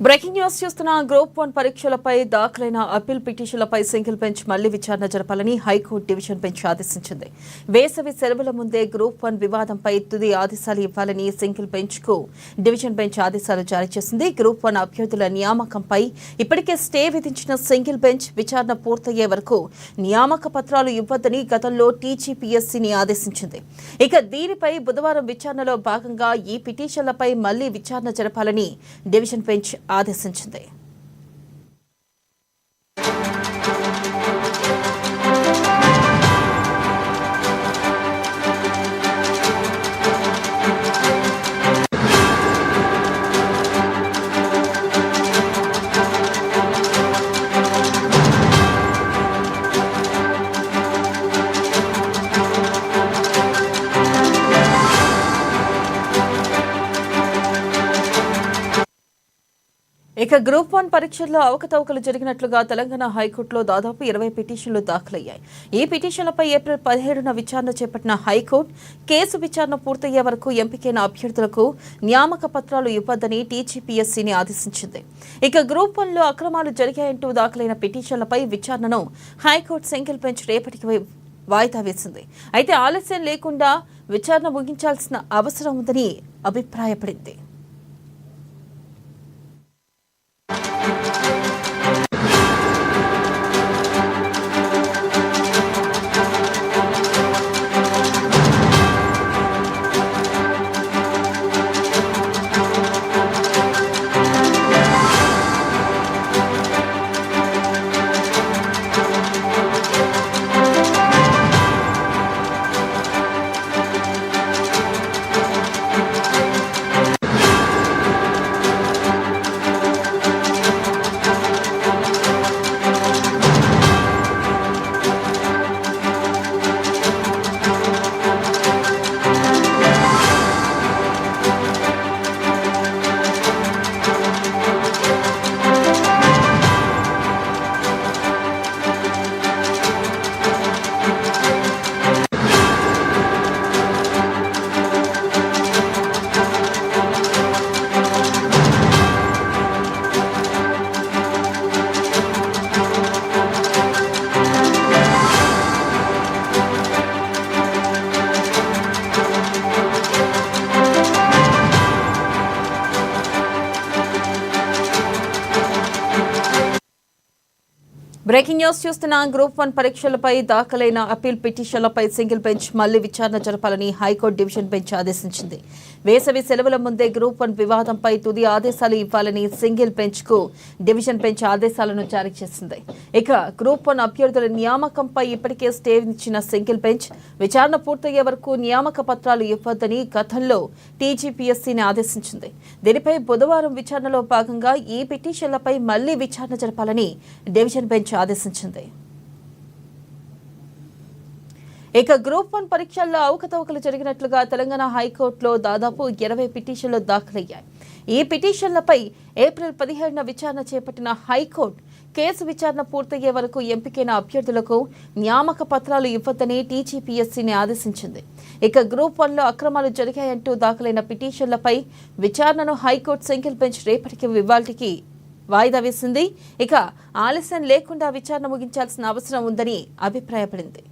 Breaking news చూస్తున్న group 1 పరీక్షలపై దాఖలైన appeal పిటిషన్లపై single bench మళ్లీ విచారణ జరపాలని హైకోర్టు డివిజన్ బెంచ్ ఆదేశించింది. వేసవి సెలవుల ముందే గ్రూప్ 1 వివాదంపై తుది ఆదేశాలు ఇవ్వాలని సింగిల్ బెంచ్ కు డివిజన్ బెంచ్ ఆదేశాలు జారీ చేసింది. గ్రూప్ 1 అభ్యర్థుల నియామకంపై ఇప్పటికే స్టే విధించిన సింగిల్ బెంచ్ విచారణ పూర్తయ్యే వరకు నియామక పత్రాలు ఇవ్వొద్దని గతంలో టీజీపీఎస్సీని ఆదేశించింది. ఇక దీనిపై బుధవారం విచారణలో భాగంగా ఈ పిటిషన్లపై మళ్లీ విచారణ జరపాలని డివిజన్ బెంచ్ ఆదేశించింది. ఇక గ్రూప్ 1 పరీక్షల్లో అవకతవకలు జరిగినట్లుగా తెలంగాణ హైకోర్టులో దాదాపు 20 పిటిషన్లు దాఖలయ్యాయి. ఈ పిటిషన్లపై ఏప్రిల్ 17న విచారణ చేపట్టిన హైకోర్టు కేసు విచారణ పూర్తయ్యే వరకు ఎంపికైన అభ్యర్థులకు నియామక పత్రాలు ఇవ్వొద్దని టీజీపీఎస్సీని ఆదేశించింది. ఇక గ్రూప్ 1లో అక్రమాలు జరిగాయంటూ దాఖలైన పిటిషన్లపై విచారణను హైకోర్టు సింగిల్ బెంచ్ రేపటికి వాయిదా వేసింది. అయితే ఆలస్యం లేకుండా విచారణ ముగించాల్సిన అవసరం ఉందని అభిప్రాయపడింది. బ్రేకింగ్ న్యూస్ చూస్తున్న గ్రూప్ 1 పరీక్షలపై దాఖలైన అప్పీల్ పిటిషన్లపై సింగిల్ బెంచ్ మళ్లీ విచారణ జరపాలని హైకోర్టు డివిజన్ బెంచ్ ఆదేశించింది. వేసవి సెలవుల ముందే గ్రూప్ 1 వివాదంపై తుది ఆదేశాలు ఇవ్వాలని సింగిల్ బెంచ్ కు డివిజన్ బెంచ్ ఆదేశాలను జారీ చేసింది. ఇక గ్రూప్ 1 అభ్యర్థుల నియామకంపై ఇప్పటికే స్టే ఇచ్చిన సింగిల్ బెంచ్ విచారణ పూర్తయ్యే వరకు నియామక పత్రాలు ఇవ్వొద్దని గతంలో టీజీపీఎస్సీని ఆదేశించింది. దీనిపై బుధవారం విచారణలో భాగంగా ఈ పిటిషన్లపై మళ్లీ విచారణ జరపాలని డివిజన్ బెంచ్ ఆదేశించింది. ఇక గ్రూప్ 1 పరీక్షల్లో అవకతవకలు జరిగినట్లుగా తెలంగాణ హైకోర్టులో దాదాపు 20 పిటిషన్లు దాఖలయ్యాయి. ఈ పిటిషన్లపై ఏప్రిల్ 17న విచారణ చేపట్టిన హైకోర్టు కేసు విచారణ పూర్తయ్యే వరకు ఎంపికైన అభ్యర్థులకు నియామక పత్రాలు ఇవ్వొద్దని టీజీపీఎస్సీని ఆదేశించింది. ఇక గ్రూప్ 1లో అక్రమాలు జరిగాయంటూ దాఖలైన పిటిషన్లపై విచారణను హైకోర్టు సింగిల్ బెంచ్ రేపటికి ఇవాల్టికి వాయిదా వేసింది. ఇక ఆలస్యం లేకుండా విచారణ ముగించాల్సిన అవసరం ఉందని అభిప్రాయపడింది.